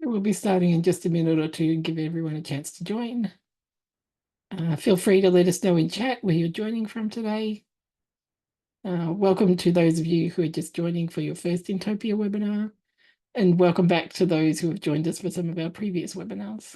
We'll be starting in just a minute or two and give everyone a chance to join. Feel free to let us know in chat where you're joining from today. Welcome to those of you who are just joining for your first Intopia webinar, and welcome back to those who have joined us for some of our previous webinars.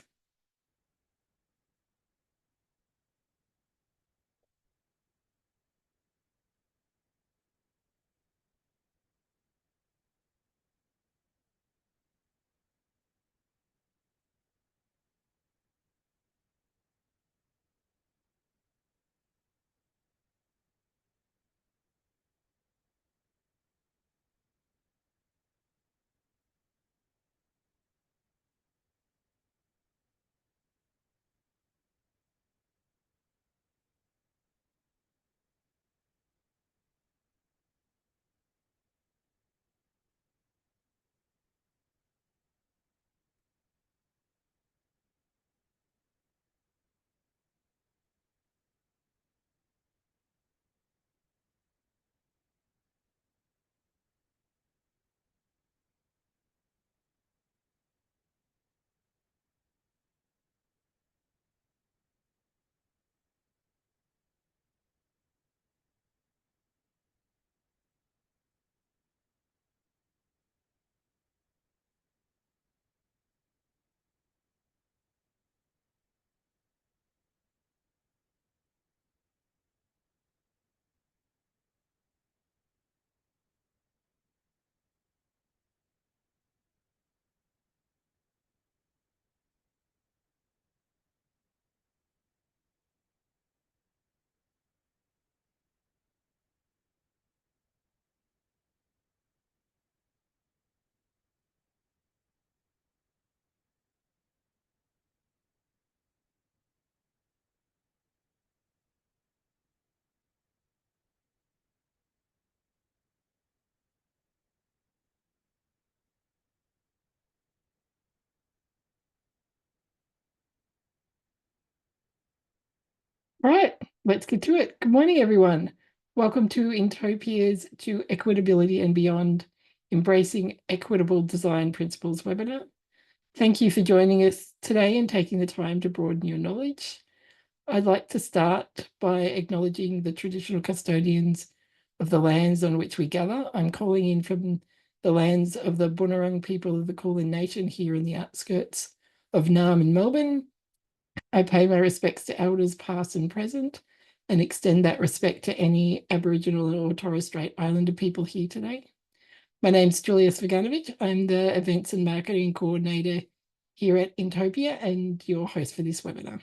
All right, let's get to it. Good morning, everyone. Welcome to Intopia's To Equitability and Beyond, Embracing Equitable Design Principles webinar. Thank you for joining us today and taking the time to broaden your knowledge. I'd like to start by acknowledging the traditional custodians of the lands on which we gather. I'm calling in from the lands of the Bunurong people of the Kulin Nation here in the outskirts of Naarm in Melbourne. I pay my respects to elders past and present and extend that respect to any Aboriginal or Torres Strait Islander people here today. My name's Julia Svaganovic. I'm the Events and Marketing Coordinator here at Intopia and your host for this webinar.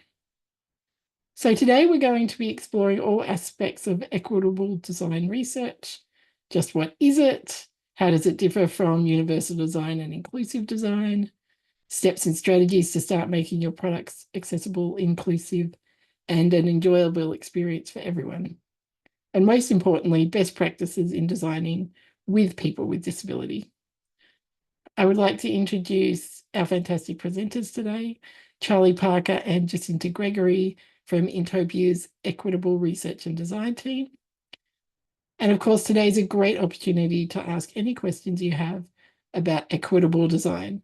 So today we're going to be exploring all aspects of equitable design research. Just what is it? How does it differ from universal design and inclusive design? Steps and strategies to start making your products accessible, inclusive, and an enjoyable experience for everyone. And most importantly, best practices in designing with people with disability. I would like to introduce our fantastic presenters today, Charlie Parker and Jacinta Gregory from Intopia's Equitable Research and Design team. And of course, today is a great opportunity to ask any questions you have about equitable design.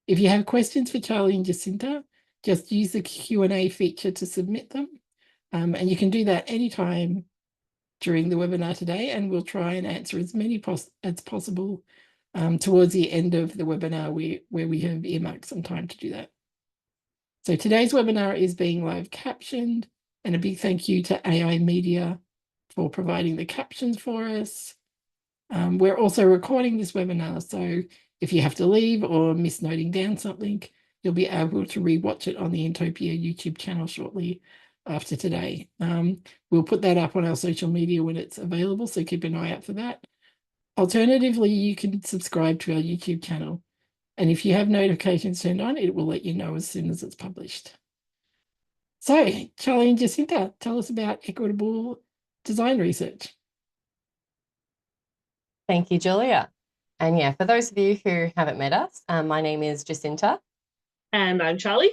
If you have questions for Charlie and Jacinta, just use the Q&A feature to submit them. And you can do that anytime during the webinar today, and we'll try and answer as many as possible towards the end of the webinar where we have earmarked some time to do that. So today's webinar is being live captioned, and a big thank you to AI Media for providing the captions for us. We're also recording this webinar, so if you have to leave or miss noting down something, you'll be able to rewatch it on the Intopia YouTube channel shortly after today. We'll put that up on our social media when it's available, so keep an eye out for that. Alternatively, you can subscribe to our YouTube channel, and if you have notifications turned on, it will let you know as soon as it's published. So, Charlie and Jacinta, tell us about equitable design research. Thank you, Julia. And yeah, for those of you who haven't met us, my name is Jacinta. And I'm Charlie.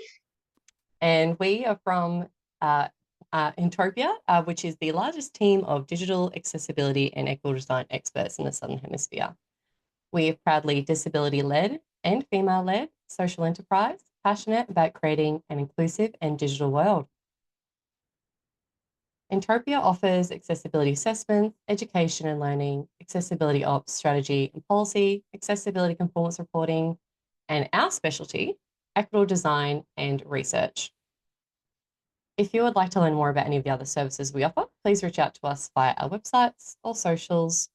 And we are from Intopia, which is the largest team of digital accessibility and equitable design experts in the Southern Hemisphere. We are proudly disability-led and female-led, social enterprise, passionate about creating an inclusive and digital world. Intopia offers accessibility assessments, education and learning, accessibility ops, strategy and policy, accessibility conformance reporting, and our specialty, equitable design and research. If you would like to learn more about any of the other services we offer, please reach out to us via our websites or socials,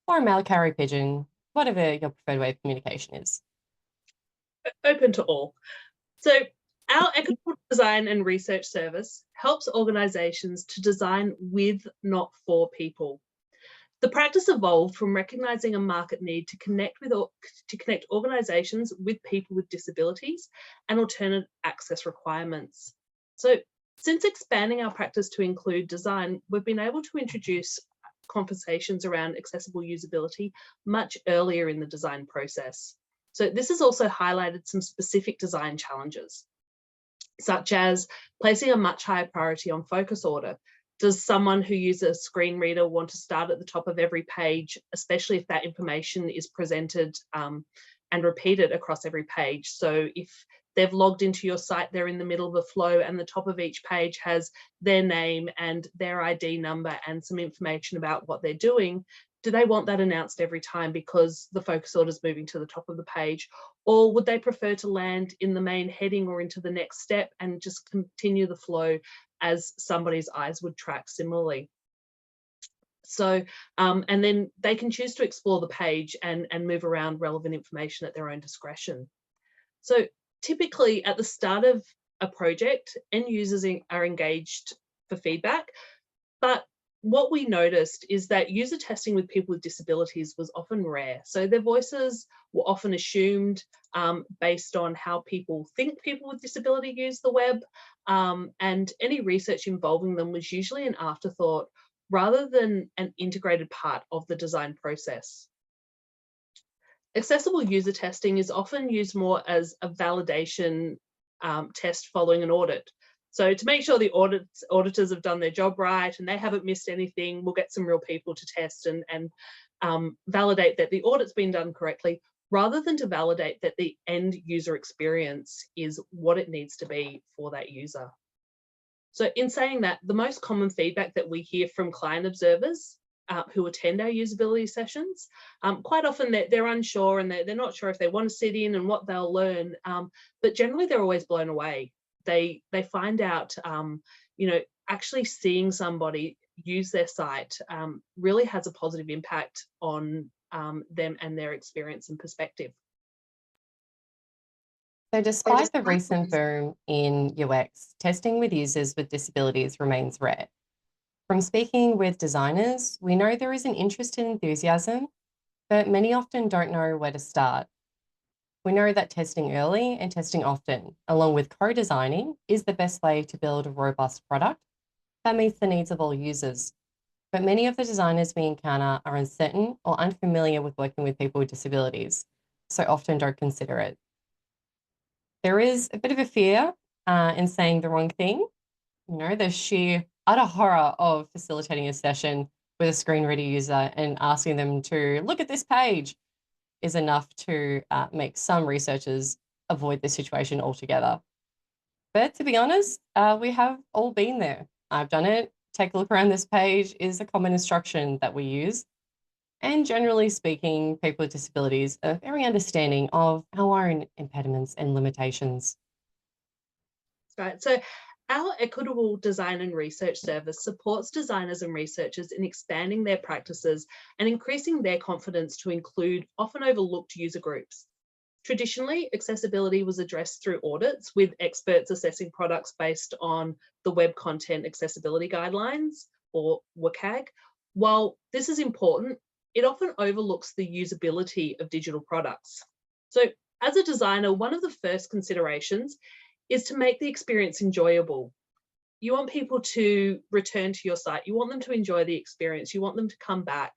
or a mail carry pigeon, whatever your preferred way of communication is. Open to all. So our Equitable Design and Research Service helps organisations to design with, not for people. The practice evolved from recognising a market need to connect organisations with people with disabilities and alternate access requirements. So since expanding our practice to include design, we've been able to introduce conversations around accessible usability much earlier in the design process. So this has also highlighted some specific design challenges, such as placing a much higher priority on focus order. Does someone who uses a screen reader want to start at the top of every page, especially if that information is presented and repeated across every page? So if they've logged into your site, they're in the middle of a flow and the top of each page has their name and their ID number and some information about what they're doing. Do they want that announced every time because the focus order is moving to the top of the page? Or would they prefer to land in the main heading or into the next step and just continue the flow as somebody's eyes would track similarly? So, and then they can choose to explore the page and move around relevant information at their own discretion. So typically at the start of a project, end users are engaged for feedback, but what we noticed is that user testing with people with disabilities was often rare. So their voices were often assumed based on how people think people with disability use the web, and any research involving them was usually an afterthought rather than an integrated part of the design process. Accessible user testing is often used more as a validation test following an audit. So to make sure the auditors have done their job right and they haven't missed anything, we'll get some real people to test and validate that the audit's been done correctly, rather than to validate that the end user experience is what it needs to be for that user. So in saying that, the most common feedback that we hear from client observers who attend our usability sessions, quite often they're unsure and they're not sure if they want to sit in and what they'll learn, but generally they're always blown away. They find out, actually seeing somebody use their site really has a positive impact on them and their experience and perspective. So despite the recent boom in UX, testing with users with disabilities remains rare. From speaking with designers, we know there is an interest and enthusiasm, but many often don't know where to start. We know that testing early and testing often, along with co-designing, is the best way to build a robust product that meets the needs of all users. But many of the designers we encounter are uncertain or unfamiliar with working with people with disabilities, so often don't consider it. There is a bit of a fear in saying the wrong thing. The sheer utter horror of facilitating a session with a screen reader user and asking them to look at this page is enough to make some researchers avoid the situation altogether. But to be honest, we have all been there. I've done it. Take a look around this page is a common instruction that we use. And generally speaking, people with disabilities are very understanding of our own impediments and limitations. Right. So our Equitable Design and Research Service supports designers and researchers in expanding their practices and increasing their confidence to include often overlooked user groups. Traditionally, accessibility was addressed through audits, with experts assessing products based on the Web Content Accessibility Guidelines, or WCAG. While this is important, it often overlooks the usability of digital products. So as a designer, one of the first considerations is to make the experience enjoyable. You want people to return to your site. You want them to enjoy the experience. You want them to come back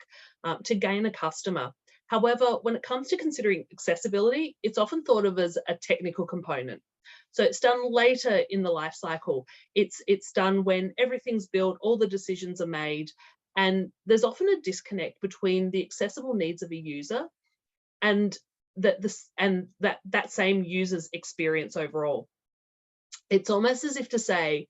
to gain a customer. However, when it comes to considering accessibility, it's often thought of as a technical component. So it's done later in the life cycle. It's done when everything's built, all the decisions are made, and there's often a disconnect between the accessible needs of a user and that same user's experience overall. It's almost as if to say,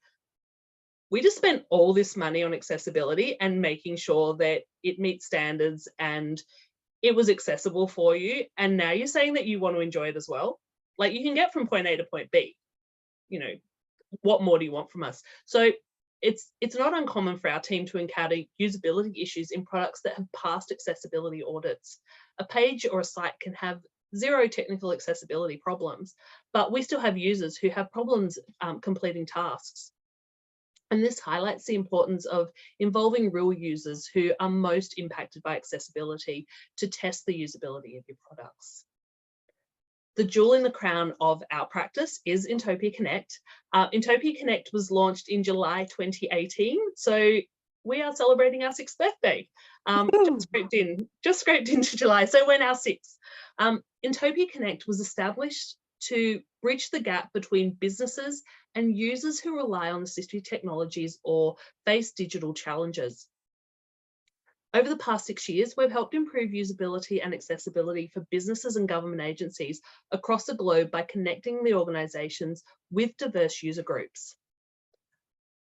we just spent all this money on accessibility and making sure that it meets standards and it was accessible for you, and now you're saying that you want to enjoy it as well. Like, you can get from point A to point B, you know, what more do you want from us? So it's not uncommon for our team to encounter usability issues in products that have passed accessibility audits. A page or a site can have zero technical accessibility problems, but we still have users who have problems completing tasks. And this highlights the importance of involving real users who are most impacted by accessibility to test the usability of your products. The jewel in the crown of our practice is Intopia Connect. Intopia Connect was launched in July 2018, so we are celebrating our 6th birthday. Just scraped into July, so we're now 6. Intopia Connect was established to bridge the gap between businesses and users who rely on assistive technologies or face digital challenges. Over the past 6 years, we've helped improve usability and accessibility for businesses and government agencies across the globe by connecting the organisations with diverse user groups.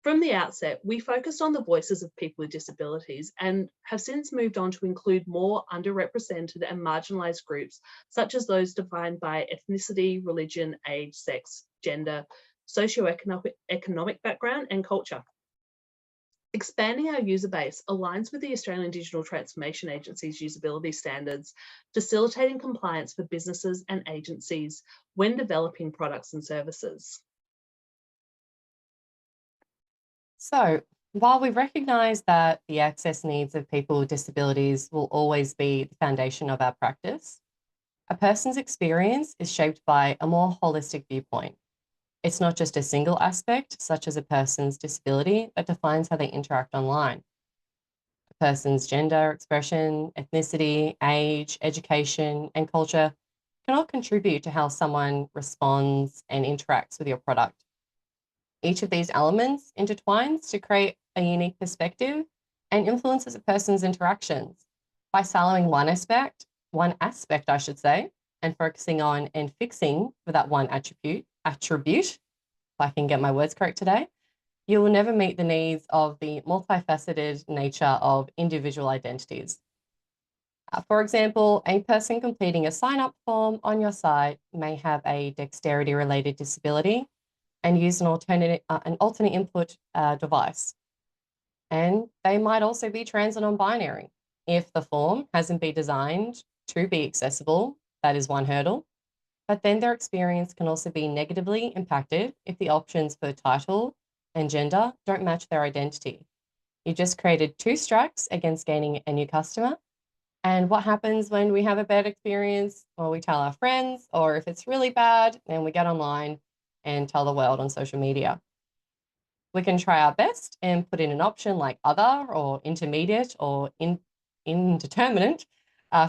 From the outset, we focused on the voices of people with disabilities and have since moved on to include more underrepresented and marginalised groups, such as those defined by ethnicity, religion, age, sex, gender, socioeconomic background and culture. Expanding our user base aligns with the Australian Digital Transformation Agency's usability standards, facilitating compliance for businesses and agencies when developing products and services. So, while we recognise that the access needs of people with disabilities will always be the foundation of our practice, a person's experience is shaped by a more holistic viewpoint. It's not just a single aspect, such as a person's disability, that defines how they interact online. A person's gender, expression, ethnicity, age, education, and culture can all contribute to how someone responds and interacts with your product. Each of these elements intertwines to create a unique perspective and influences a person's interactions. By siloing one aspect, I should say, and focusing on and fixing for that one attribute, if I can get my words correct today, you will never meet the needs of the multifaceted nature of individual identities. For example, a person completing a sign-up form on your site may have a dexterity-related disability and use an alternate input device. And they might also be trans and non-binary. If the form hasn't been designed to be accessible, that is one hurdle. But then their experience can also be negatively impacted if the options for title and gender don't match their identity. You just created 2 strikes against gaining a new customer. And what happens when we have a bad experience? Well, we tell our friends, or if it's really bad, then we get online and tell the world on social media. We can try our best and put in an option like other or intermediate or indeterminate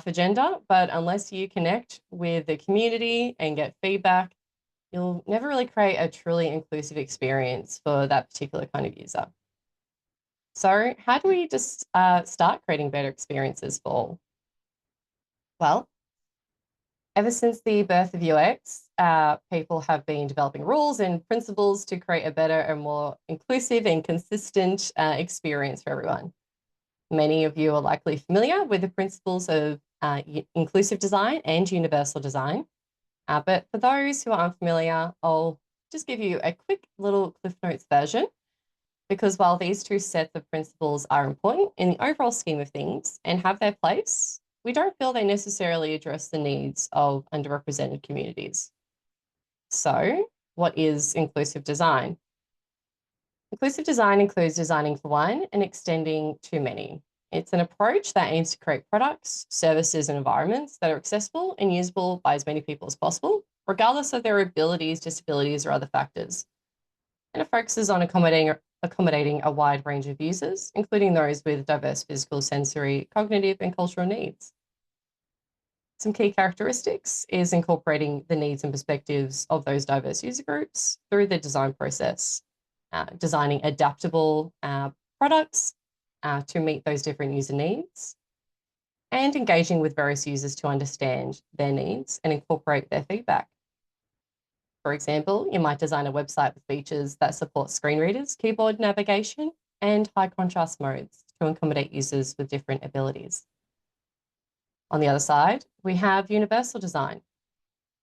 for gender, but unless you connect with the community and get feedback, you'll never really create a truly inclusive experience for that particular kind of user. So how do we just start creating better experiences for all? Well, ever since the birth of UX, people have been developing rules and principles to create a better and more inclusive and consistent experience for everyone. Many of you are likely familiar with the principles of inclusive design and universal design. But for those who are unfamiliar, I'll just give you a quick little Cliff Notes version, because while these 2 sets of principles are important in the overall scheme of things and have their place, we don't feel they necessarily address the needs of underrepresented communities. So, what is inclusive design? Inclusive design includes designing for one and extending to many. It's an approach that aims to create products, services, and environments that are accessible and usable by as many people as possible, regardless of their abilities, disabilities, or other factors. And it focuses on accommodating a wide range of users, including those with diverse physical, sensory, cognitive, and cultural needs. Some key characteristics is incorporating the needs and perspectives of those diverse user groups through the design process, designing adaptable products to meet those different user needs, and engaging with various users to understand their needs and incorporate their feedback. For example, you might design a website with features that support screen readers, keyboard navigation, and high contrast modes to accommodate users with different abilities. On the other side, we have universal design.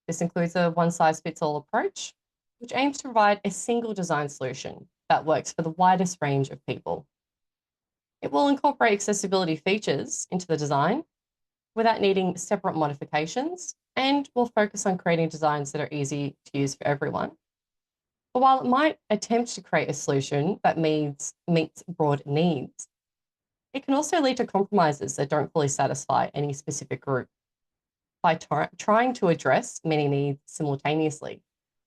This includes a one-size-fits-all approach, which aims to provide a single design solution that works for the widest range of people. It will incorporate accessibility features into the design without needing separate modifications, and will focus on creating designs that are easy to use for everyone. But while it might attempt to create a solution that meets broad needs, it can also lead to compromises that don't fully satisfy any specific group. By trying to address many needs simultaneously,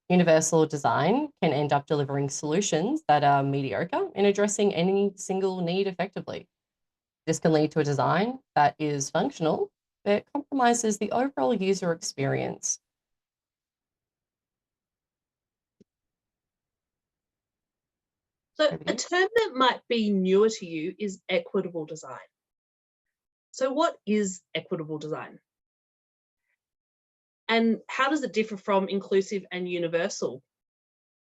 universal design can end up delivering solutions that are mediocre in addressing any single need effectively. This can lead to a design that is functional, but compromises the overall user experience. So a term that might be newer to you is equitable design. So what is equitable design? And how does it differ from inclusive and universal?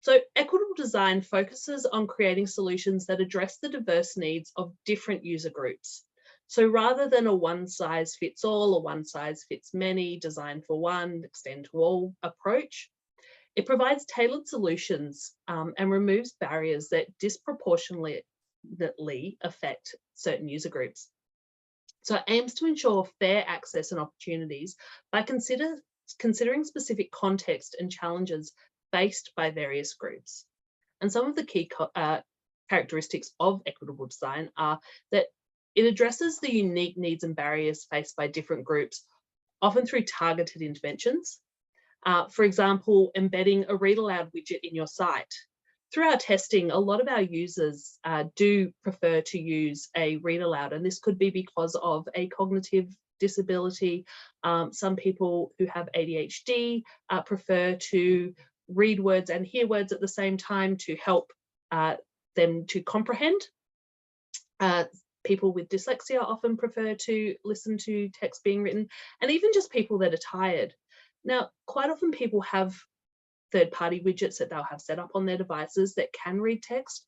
So equitable design focuses on creating solutions that address the diverse needs of different user groups. So rather than a one-size-fits-all or one-size-fits-many, design for one, extend to all approach, it provides tailored solutions and removes barriers that disproportionately affect certain user groups. So it aims to ensure fair access and opportunities by considering specific context and challenges faced by various groups. And some of the key characteristics of equitable design are that it addresses the unique needs and barriers faced by different groups, often through targeted interventions. For example, embedding a read aloud widget in your site. Through our testing, a lot of our users do prefer to use a read aloud, and this could be because of a cognitive disability. Some people who have ADHD prefer to read words and hear words at the same time to help them to comprehend. People with dyslexia often prefer to listen to text being written, and even just people that are tired. Now, quite often people have third-party widgets that they'll have set up on their devices that can read text.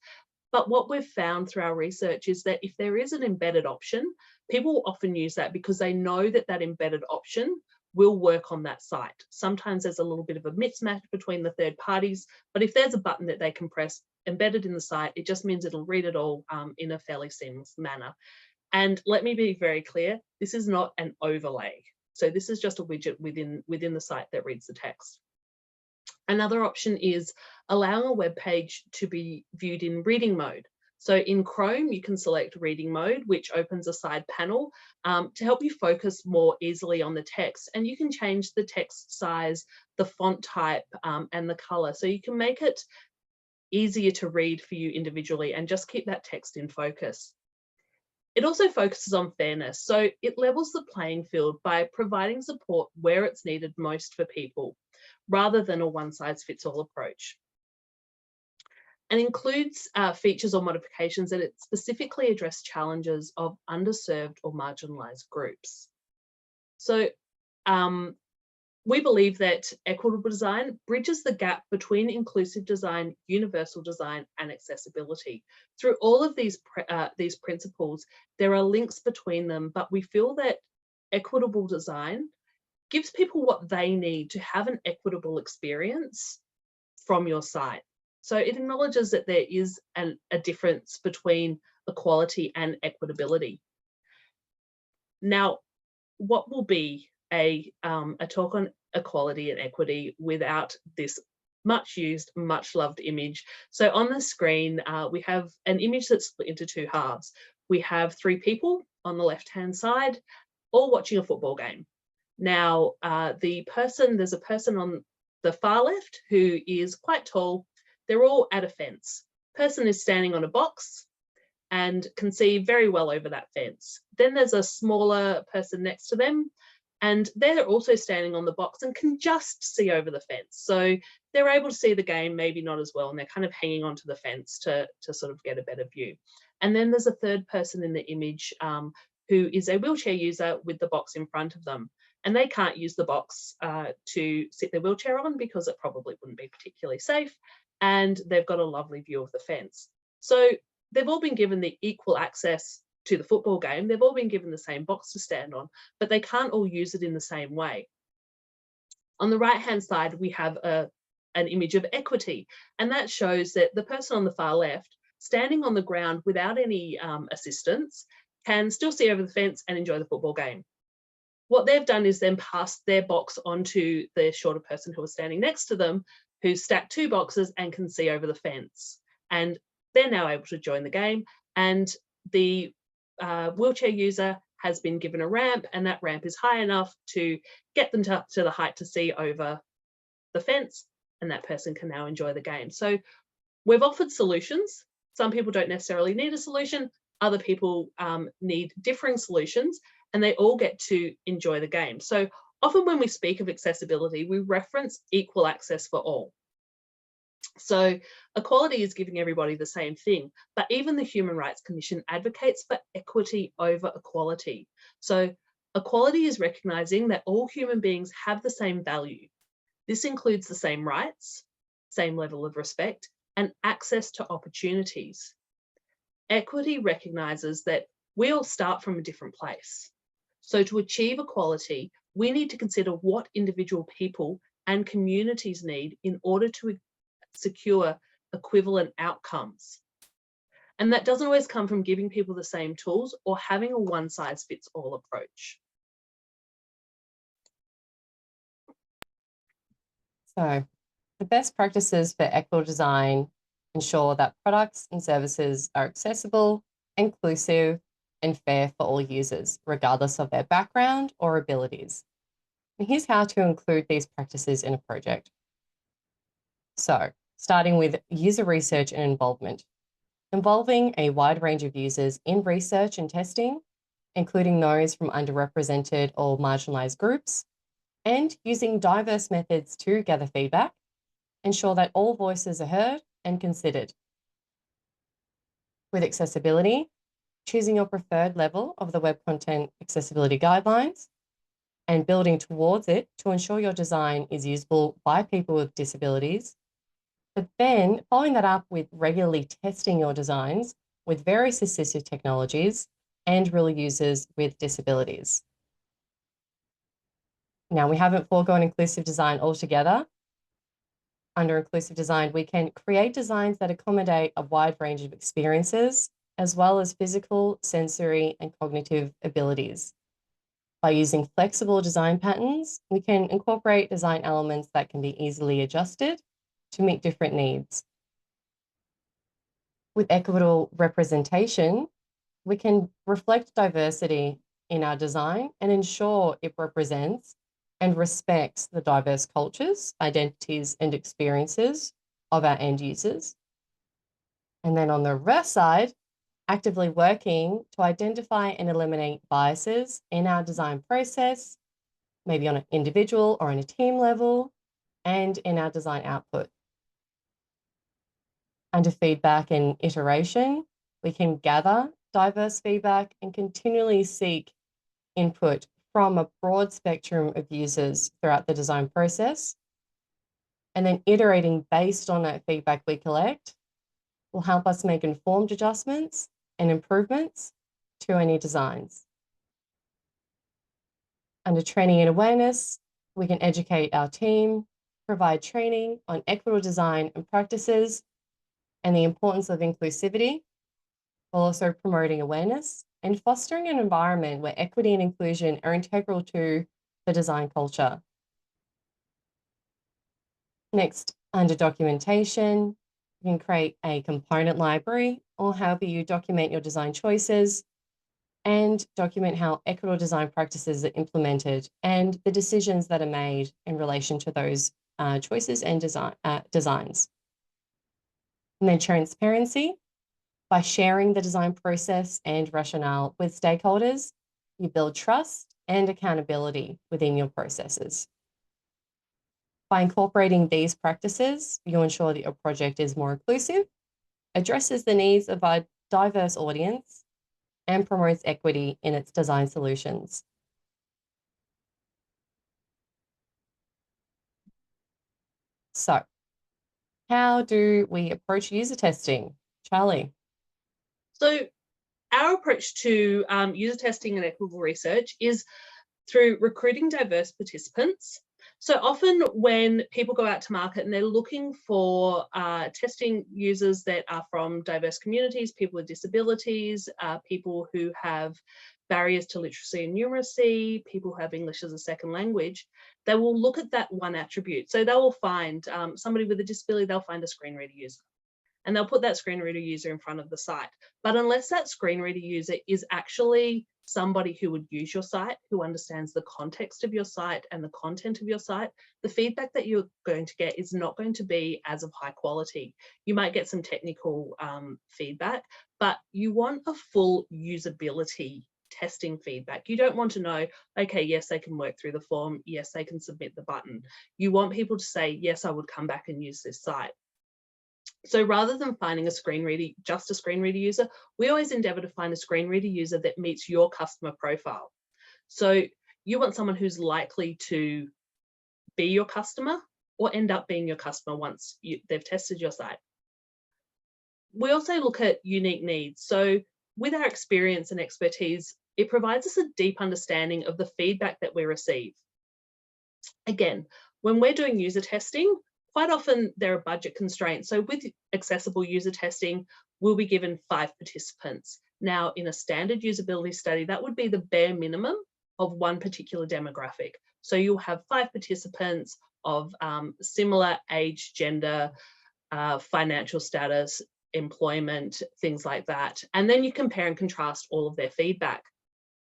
But what we've found through our research is that if there is an embedded option, people often use that because they know that that embedded option will work on that site. Sometimes there's a little bit of a mismatch between the third parties, but if there's a button that they can press embedded in the site, it just means it'll read it all in a fairly seamless manner. And let me be very clear, this is not an overlay. So this is just a widget within the site that reads the text. Another option is allowing a web page to be viewed in reading mode. So in Chrome, you can select reading mode, which opens a side panel to help you focus more easily on the text. And you can change the text size, the font type, and the color. So you can make it easier to read for you individually and just keep that text in focus. It also focuses on fairness. So it levels the playing field by providing support where it's needed most for people, rather than a one-size-fits-all approach. And includes features or modifications that it specifically address challenges of underserved or marginalised groups. So we believe that equitable design bridges the gap between inclusive design, universal design, and accessibility. Through all of these principles, there are links between them, but we feel that equitable design gives people what they need to have an equitable experience from your site. So it acknowledges that there is a difference between equality and equitability. Now, what will be a talk on equality and equity without this much used, much loved image? So on the screen, we have an image that's split into two halves. We have three people on the left-hand side, all watching a football game. Now, there's a person on the far left who is quite tall. They're all at a fence. Person is standing on a box and can see very well over that fence. Then there's a smaller person next to them, and they're also standing on the box and can just see over the fence. So they're able to see the game, maybe not as well, and they're kind of hanging onto the fence to sort of get a better view. And then there's a third person in the image who is a wheelchair user with the box in front of them. And they can't use the box to sit their wheelchair on because it probably wouldn't be particularly safe. And they've got a lovely view of the fence. So they've all been given the equal access to the football game. They've all been given the same box to stand on, but they can't all use it in the same way. On the right-hand side, we have an image of equity, and that shows that the person on the far left, standing on the ground without any assistance, can still see over the fence and enjoy the football game. What they've done is then passed their box onto the shorter person who was standing next to them, who's stacked 2 boxes and can see over the fence. And they're now able to join the game. And the wheelchair user has been given a ramp, and that ramp is high enough to get them to the height to see over the fence, and that person can now enjoy the game. So we've offered solutions. Some people don't necessarily need a solution. Other people need differing solutions, and they all get to enjoy the game. So often when we speak of accessibility, we reference equal access for all. So equality is giving everybody the same thing, but even the Human Rights Commission advocates for equity over equality. So equality is recognising that all human beings have the same value. This includes the same rights, same level of respect, and access to opportunities. Equity recognises that we all start from a different place. So to achieve equality, we need to consider what individual people and communities need in order to secure equivalent outcomes. And that doesn't always come from giving people the same tools or having a one-size-fits-all approach. So the best practices for equitable design ensure that products and services are accessible, inclusive, and fair for all users, regardless of their background or abilities. And here's how to include these practices in a project. So, starting with user research and involvement. Involving a wide range of users in research and testing, including those from underrepresented or marginalised groups, and using diverse methods to gather feedback, ensure that all voices are heard and considered. With accessibility, choosing your preferred level of the Web Content Accessibility Guidelines and building towards it to ensure your design is usable by people with disabilities, but then following that up with regularly testing your designs with various assistive technologies and real users with disabilities. Now, we haven't foregone inclusive design altogether. Under inclusive design, we can create designs that accommodate a wide range of experiences, as well as physical, sensory, and cognitive abilities. By using flexible design patterns, we can incorporate design elements that can be easily adjusted to meet different needs. With equitable representation, we can reflect diversity in our design and ensure it represents and respects the diverse cultures, identities, and experiences of our end users. And then on the reverse side, actively working to identify and eliminate biases in our design process, maybe on an individual or on a team level, and in our design output. Under feedback and iteration, we can gather diverse feedback and continually seek input from a broad spectrum of users throughout the design process. And then iterating based on that feedback we collect will help us make informed adjustments and improvements to any designs. Under training and awareness, we can educate our team, provide training on equitable design and practices, and the importance of inclusivity, while also promoting awareness and fostering an environment where equity and inclusion are integral to the design culture. Next, under documentation, you can create a component library or however you document your design choices and document how equitable design practices are implemented and the decisions that are made in relation to those choices and designs. And then transparency. By sharing the design process and rationale with stakeholders, you build trust and accountability within your processes. By incorporating these practices, you ensure that your project is more inclusive, addresses the needs of a diverse audience, and promotes equity in its design solutions. So, how do we approach user testing? Charlie? So our approach to user testing and equitable research is through recruiting diverse participants. So often when people go out to market and they're looking for testing users that are from diverse communities, people with disabilities, people who have barriers to literacy and numeracy, people who have English as a second language, they will look at that one attribute. So they will find somebody with a disability, they'll find a screen reader user, and they'll put that screen reader user in front of the site. But unless that screen reader user is actually somebody who would use your site, who understands the context of your site and the content of your site, the feedback that you're going to get is not going to be as of high quality. You might get some technical feedback, but you want a full usability testing feedback. You don't want to know, okay, yes, they can work through the form, yes, they can submit the button. You want people to say, yes, I would come back and use this site. So rather than finding a screen reader, just a screen reader user, we always endeavour to find a screen reader user that meets your customer profile. So you want someone who's likely to be your customer or end up being your customer once they've tested your site. We also look at unique needs. So with our experience and expertise, it provides us a deep understanding of the feedback that we receive. Again, when we're doing user testing, quite often there are budget constraints. So with accessible user testing, we'll be given 5 participants. Now, in a standard usability study, that would be the bare minimum of one particular demographic. So you'll have 5 participants of similar age, gender, financial status, employment, things like that. And then you compare and contrast all of their feedback.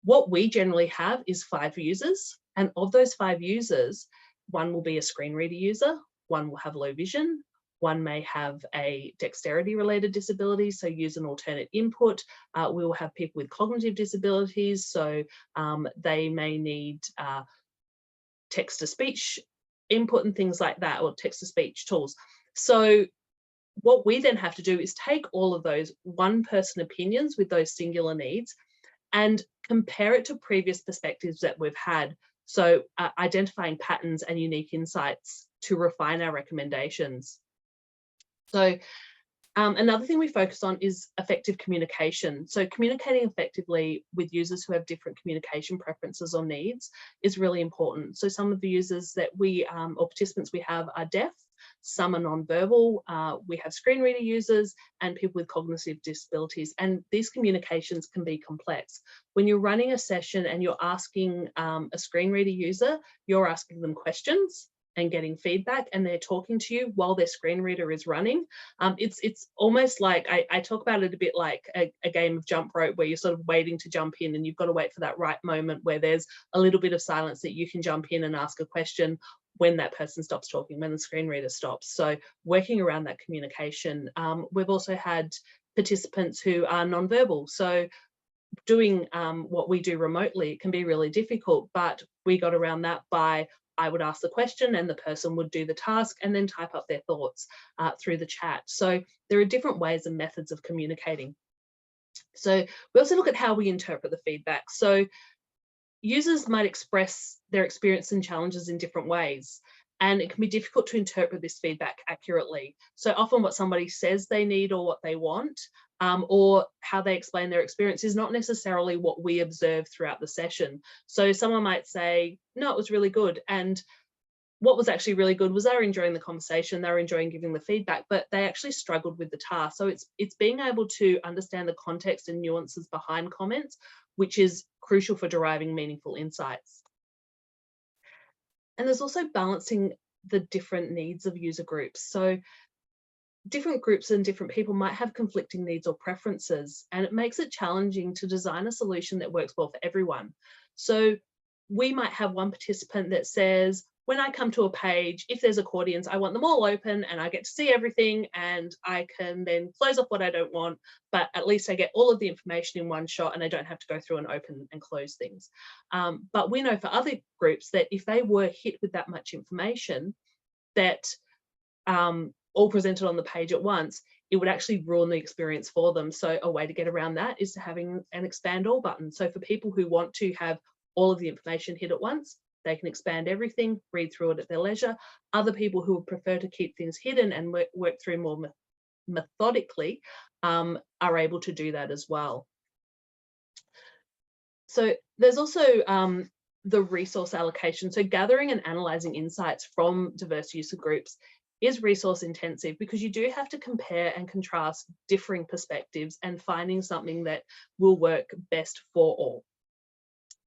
What we generally have is 5 users. And of those 5 users, one will be a screen reader user, one will have low vision, one may have a dexterity related disability, so use an alternate input. We will have people with cognitive disabilities, so they may need text to speech input and things like that, or text to speech tools. So what we then have to do is take all of those one person opinions with those singular needs and compare it to previous perspectives that we've had. So identifying patterns and unique insights to refine our recommendations. So another thing we focus on is effective communication. So communicating effectively with users who have different communication preferences or needs is really important. So some of the users that we, or participants we have, are deaf, some are non-verbal, we have screen reader users and people with cognitive disabilities, and these communications can be complex. When you're running a session and you're asking a screen reader user, you're asking them questions and getting feedback, and they're talking to you while their screen reader is running. It's almost like, I talk about it a bit like a game of jump rope, where you're sort of waiting to jump in and you've got to wait for that right moment where there's a little bit of silence that you can jump in and ask a question when that person stops talking, when the screen reader stops. So working around that communication. We've also had participants who are non-verbal. So doing what we do remotely can be really difficult, but we got around that by, I would ask the question and the person would do the task and then type up their thoughts through the chat. So there are different ways and methods of communicating. So we also look at how we interpret the feedback. So users might express their experience and challenges in different ways, and it can be difficult to interpret this feedback accurately. So often what somebody says they need or what they want, or how they explain their experience, is not necessarily what we observe throughout the session. So someone might say, no, it was really good. And what was actually really good was they were enjoying the conversation, they were enjoying giving the feedback, but they actually struggled with the task. So it's being able to understand the context and nuances behind comments, which is crucial for deriving meaningful insights. And there's also balancing the different needs of user groups. So different groups and different people might have conflicting needs or preferences, and it makes it challenging to design a solution that works well for everyone. So we might have one participant that says, when I come to a page, if there's accordions, I want them all open and I get to see everything, and I can then close off what I don't want, but at least I get all of the information in one shot and I don't have to go through and open and close things. But we know for other groups that if they were hit with that much information that all presented on the page at once, it would actually ruin the experience for them. So a way to get around that is to having an expand all button. So for people who want to have all of the information hit at once, they can expand everything, read through it at their leisure. Other people who would prefer to keep things hidden and work through more methodically are able to do that as well. So there's also the resource allocation. So gathering and analysing insights from diverse user groups is resource intensive, because you do have to compare and contrast differing perspectives and finding something that will work best for all.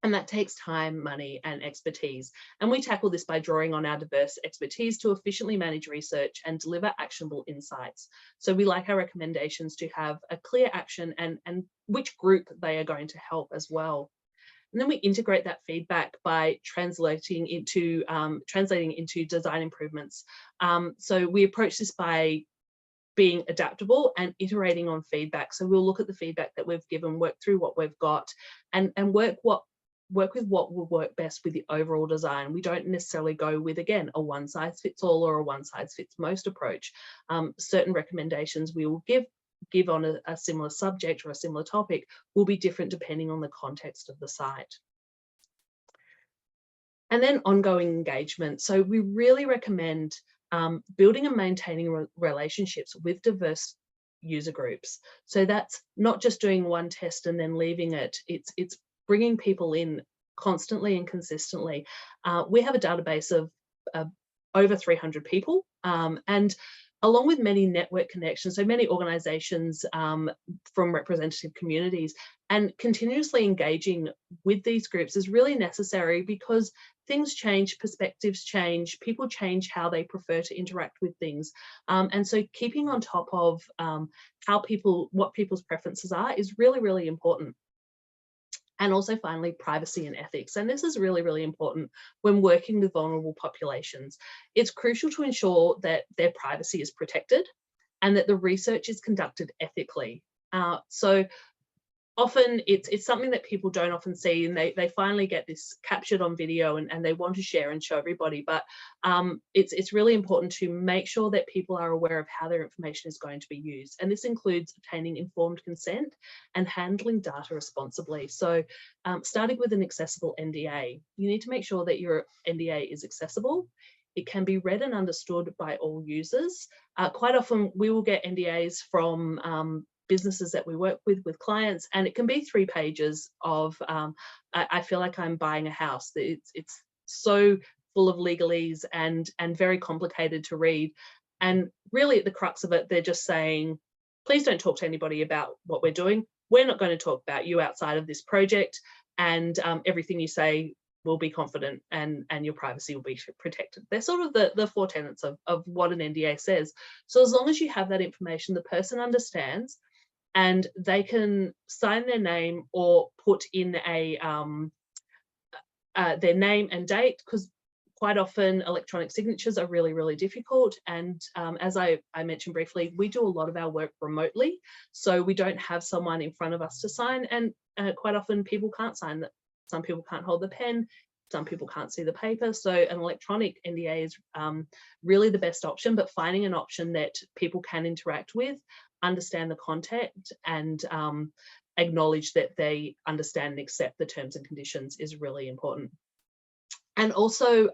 And that takes time, money, and expertise. And we tackle this by drawing on our diverse expertise to efficiently manage research and deliver actionable insights. So we like our recommendations to have a clear action and which group they are going to help as well. And then we integrate that feedback by translating into design improvements. So we approach this by being adaptable and iterating on feedback. So we'll look at the feedback that we've given, work through what we've got, and work with what will work best with the overall design. We don't necessarily go with, again, a one size fits all or a one size fits most approach. Certain recommendations we will give on a similar subject or a similar topic will be different depending on the context of the site. And then ongoing engagement. So we really recommend building and maintaining relationships with diverse user groups. So that's not just doing one test and then leaving it. It's bringing people in constantly and consistently. We have a database of over 300 people, and along with many network connections, so many organisations from representative communities, and continuously engaging with these groups is really necessary, because things change, perspectives change, people change how they prefer to interact with things. And so keeping on top of what people's preferences are is really, really important. And also finally, privacy and ethics. And this is really, really important when working with vulnerable populations. It's crucial to ensure that their privacy is protected and that the research is conducted ethically. So often it's something that people don't often see, and they finally get this captured on video and they want to share and show everybody. But it's really important to make sure that people are aware of how their information is going to be used. And this includes obtaining informed consent and handling data responsibly. So starting with an accessible NDA, you need to make sure that your NDA is accessible. It can be read and understood by all users. Quite often we will get NDAs from businesses that we work with clients, and it can be 3 pages of I feel like I'm buying a house. It's so full of legalese and very complicated to read, and really at the crux of it, they're just saying, please don't talk to anybody about what we're doing. We're not going to talk about you outside of this project, and everything you say will be confident and your privacy will be protected. They're sort of the 4 tenets of what an NDA says. So as long as you have that information, the person understands, and they can sign their name or put in their name and date, because quite often electronic signatures are really, really difficult. And as I mentioned briefly, we do a lot of our work remotely, so we don't have someone in front of us to sign, and quite often people can't sign that. Some people can't hold the pen, some people can't see the paper, so an electronic NDA is really the best option. But finding an option that people can interact with, understand the content, and acknowledge that they understand and accept the terms and conditions is really important. And also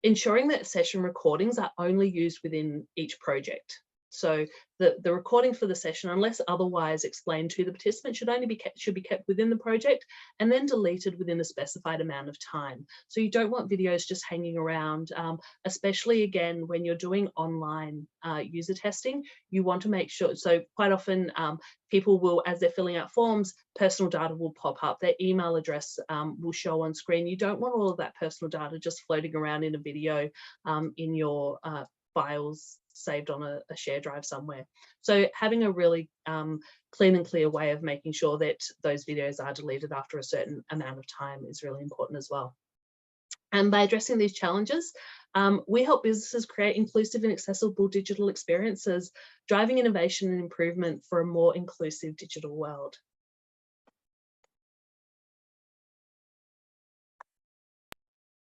ensuring that session recordings are only used within each project. So the recording for the session, unless otherwise explained to the participant, should be kept within the project and then deleted within a specified amount of time. So you don't want videos just hanging around, especially again when you're doing online user testing. You want to make sure, so quite often people will, as they're filling out forms, personal data will pop up, their email address will show on screen. You don't want all of that personal data just floating around in a video in your files saved on a share drive somewhere. So having a really clean and clear way of making sure that those videos are deleted after a certain amount of time is really important as well. And by addressing these challenges, we help businesses create inclusive and accessible digital experiences, driving innovation and improvement for a more inclusive digital world.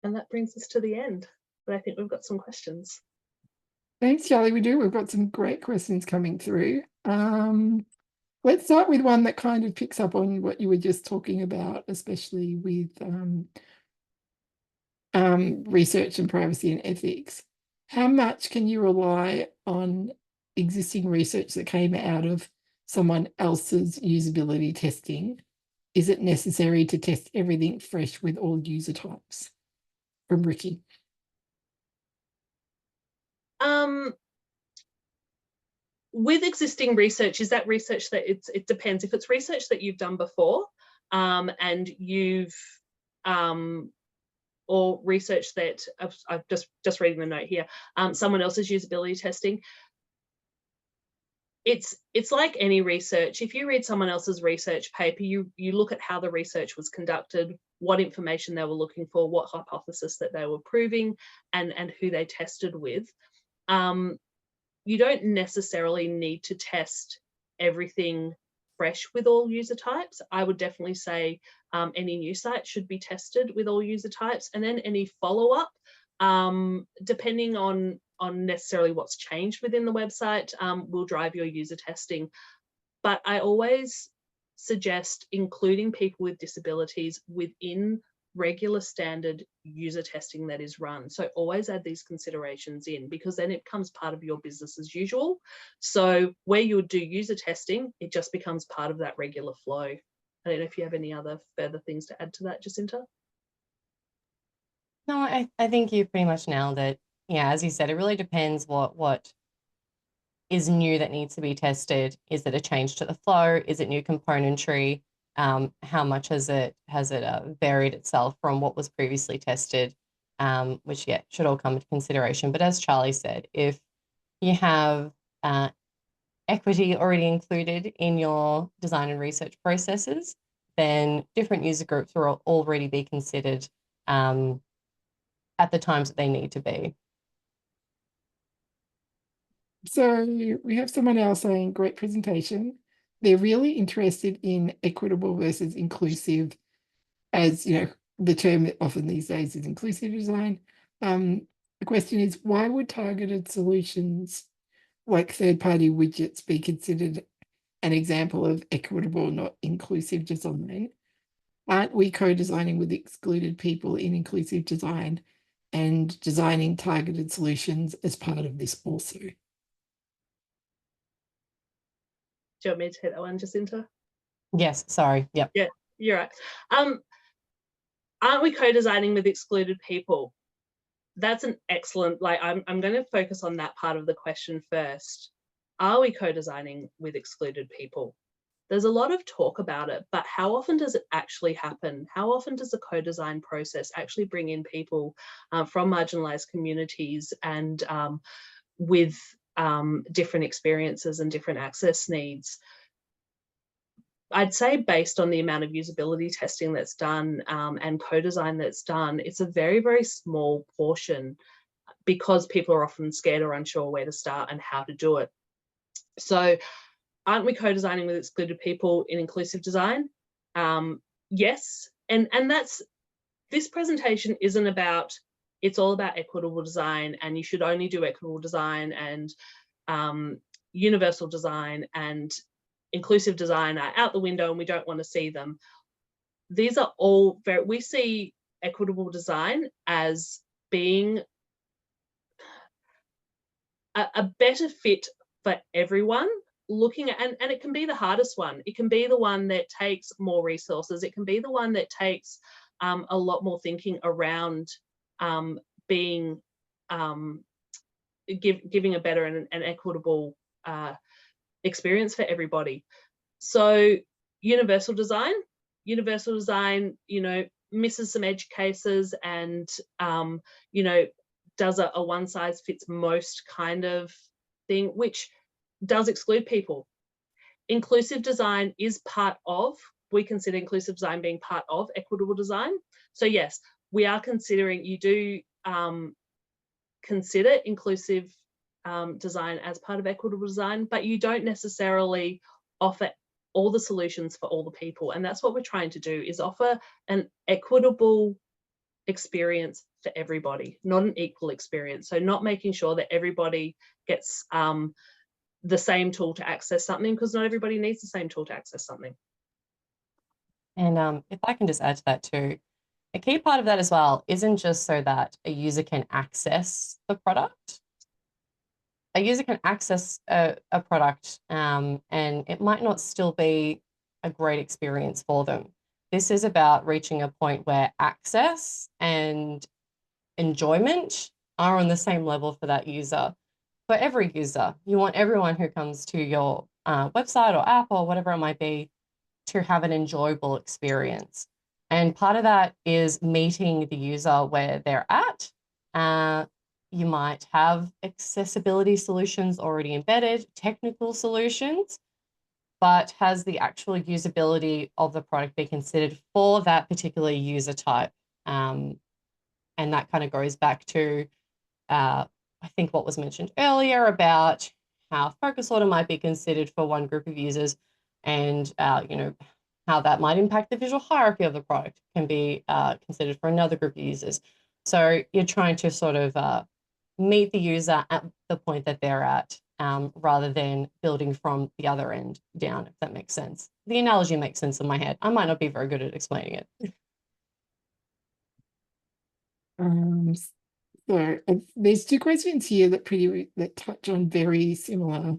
And that brings us to the end, but I think we've got some questions. Thanks, Charlie. We do. We've got some great questions coming through. Let's start with one that kind of picks up on what you were just talking about, especially with research and privacy and ethics. How much can you rely on existing research that came out of someone else's usability testing? Is it necessary to test everything fresh with all user types? From Ricky. With existing research, is that research that it depends. If it's research that you've done before, and you've or research that I've just reading the note here, someone else's usability testing. It's like any research. If you read someone else's research paper, you look at how the research was conducted, what information they were looking for, what hypothesis that they were proving, and who they tested with. You don't necessarily need to test everything fresh with all user types. I would definitely say any new site should be tested with all user types, and then any follow-up, depending on necessarily what's changed within the website, will drive your user testing. But I always suggest including people with disabilities within regular standard user testing that is run. So always add these considerations in, because then it becomes part of your business as usual. So where you would do user testing, it just becomes part of that regular flow. I don't know if you have any other further things to add to that, Jacinta. No, I think you pretty much nailed it. Yeah, as you said, it really depends what is new that needs to be tested. Is it a change to the flow? Is it new componentry? How much has it varied itself from what was previously tested, which should all come into consideration. But as Charlie said, if you have equity already included in your design and research processes, then different user groups will already be considered at the times that they need to be. So we have someone else saying, great presentation. They're really interested in equitable versus inclusive, as you know, the term often these days is inclusive design. The question is, why would targeted solutions like third-party widgets be considered an example of equitable, not inclusive design? Aren't we co-designing with excluded people in inclusive design and designing targeted solutions as part of this also? Do you want me to hit that one, Jacinta? Yes, sorry. Yep. Yeah, you're right. Aren't we co-designing with excluded people? That's an excellent, I'm going to focus on that part of the question first. Are we co-designing with excluded people? There's a lot of talk about it, but how often does it actually happen? How often does the co-design process actually bring in people from marginalized communities and with different experiences and different access needs? I'd say based on the amount of usability testing that's done and co-design that's done, it's a very, very small portion, because people are often scared or unsure where to start and how to do it. So aren't we co-designing with excluded people in inclusive design? Yes, and that's, this presentation isn't about, it's all about equitable design and you should only do equitable design, and universal design and inclusive design are out the window and we don't want to see them. These are all very, we see equitable design as being a better fit for everyone, looking at, and it can be the hardest one. It can be the one that takes more resources. It can be the one that takes a lot more thinking around being giving a better and equitable experience for everybody. So universal design, you know, misses some edge cases and you know, does a one size fits most kind of thing, which does exclude people. Inclusive design is part of, we consider inclusive design being part of equitable design. So yes, we are considering, you do consider inclusive design as part of equitable design, but you don't necessarily offer all the solutions for all the people. And that's what we're trying to do, is offer an equitable experience for everybody, not an equal experience. So not making sure that everybody gets the same tool to access something, because not everybody needs the same tool to access something. And if I can just add to that too, a key part of that as well isn't just so that a user can access the product. A user can access a product and it might not still be a great experience for them. This is about reaching a point where access and enjoyment are on the same level for that user. For every user, you want everyone who comes to your website or app or whatever it might be to have an enjoyable experience. And part of that is meeting the user where they're at. You might have accessibility solutions already embedded, technical solutions, but has the actual usability of the product be considered for that particular user type? And that kind of goes back to, I think, what was mentioned earlier about how focus order might be considered for one group of users, and how that might impact the visual hierarchy of the product can be considered for another group of users. So you're trying to sort of meet the user at the point that they're at, rather than building from the other end down, if that makes sense. The analogy makes sense in my head. I might not be very good at explaining it. So there's two questions here that touch on very similar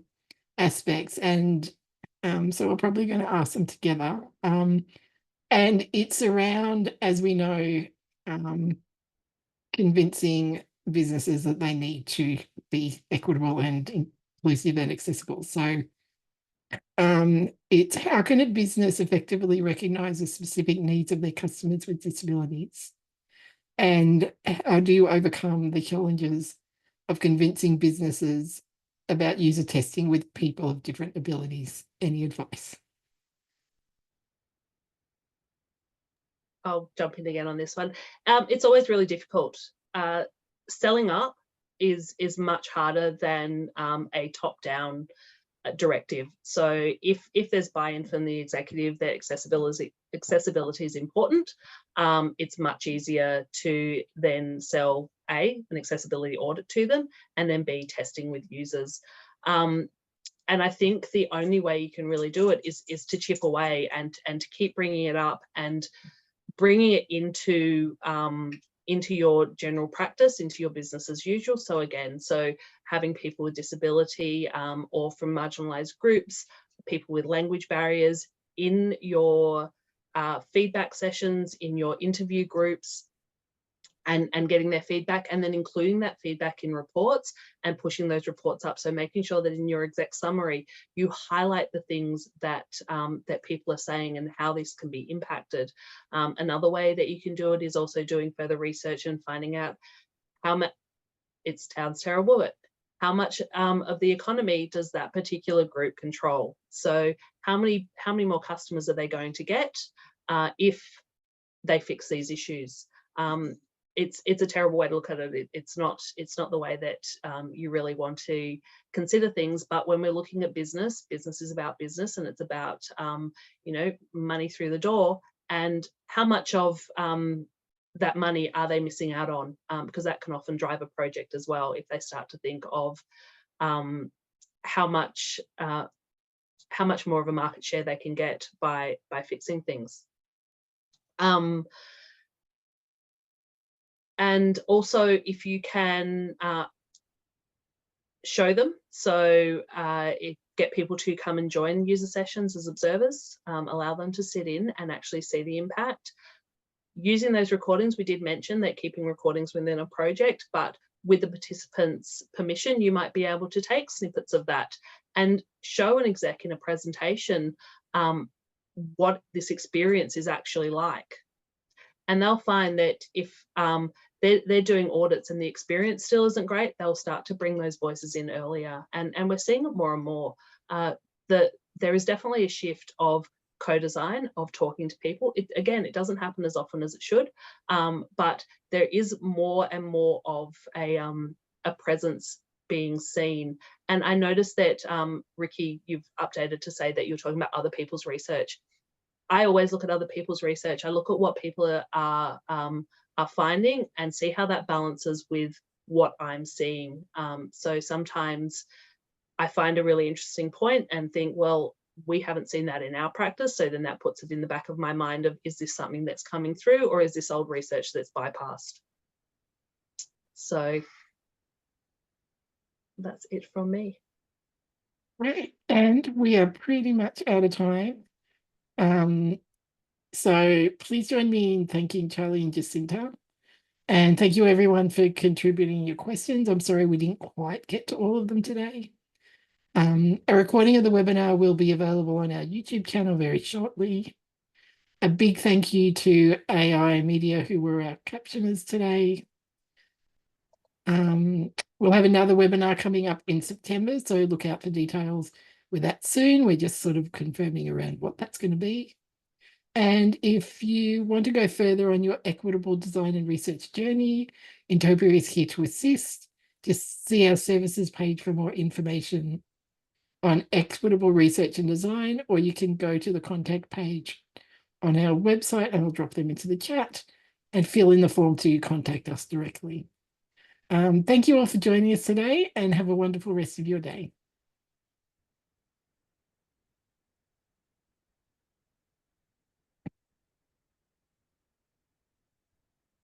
aspects, and so we're probably going to ask them together. And it's around, as we know, convincing businesses that they need to be equitable and inclusive and accessible. So it's how can a business effectively recognize the specific needs of their customers with disabilities? And how do you overcome the challenges of convincing businesses about user testing with people of different abilities? Any advice? I'll jump in again on this one. It's always really difficult. Selling up is much harder than a top-down directive. So if there's buy-in from the executive that accessibility is important, it's much easier to then sell an accessibility audit to them, and then B, testing with users. And I think the only way you can really do it is to chip away and to keep bringing it up and bringing it into your general practice, into your business as usual. So again, having people with disability or from marginalized groups, people with language barriers in your feedback sessions, in your interview groups, and getting their feedback, and then including that feedback in reports and pushing those reports up. So making sure that in your exec summary, you highlight the things that that people are saying and how this can be impacted. Another way that you can do it is also doing further research and finding out how much, it sounds terrible, but how much of the economy does that particular group control? So how many more customers are they going to get if they fix these issues? It's a terrible way to look at it. It's not the way that you really want to consider things. But when we're looking at business is about business, and it's about money through the door, and how much of that money are they missing out on? Because that can often drive a project as well, if they start to think of how much more of a market share they can get by fixing things. And also, if you can show them, so get people to come and join user sessions as observers, allow them to sit in and actually see the impact. Using those recordings, we did mention that keeping recordings within a project, but with the participants' permission, you might be able to take snippets of that and show an exec in a presentation what this experience is actually like. And they'll find that if they're doing audits and the experience still isn't great, they'll start to bring those voices in earlier. And we're seeing it more and more. That there is definitely a shift of co-design, of talking to people. Again, it doesn't happen as often as it should, but there is more and more of a presence being seen. And I noticed that, Ricky, you've updated to say that you're talking about other people's research. I always look at other people's research. I look at what people are are finding and see how that balances with what I'm seeing. So sometimes I find a really interesting point and think, well, we haven't seen that in our practice. So then that puts it in the back of my mind of, is this something that's coming through, or is this old research that's bypassed? So that's it from me. Right, and we are pretty much out of time. So please join me in thanking Charlii and Jacinta. And thank you everyone for contributing your questions. I'm sorry we didn't quite get to all of them today. A recording of the webinar will be available on our YouTube channel very shortly. A big thank you to AI Media, who were our captioners today. We'll have another webinar coming up in September, so look out for details with that soon. We're just sort of confirming around what that's going to be. And if you want to go further on your equitable design and research journey, Intopia is here to assist. Just see our services page for more information on equitable research and design, or you can go to the contact page on our website, and I'll drop them into the chat, and fill in the form to contact us directly. Thank you all for joining us today, and have a wonderful rest of your day.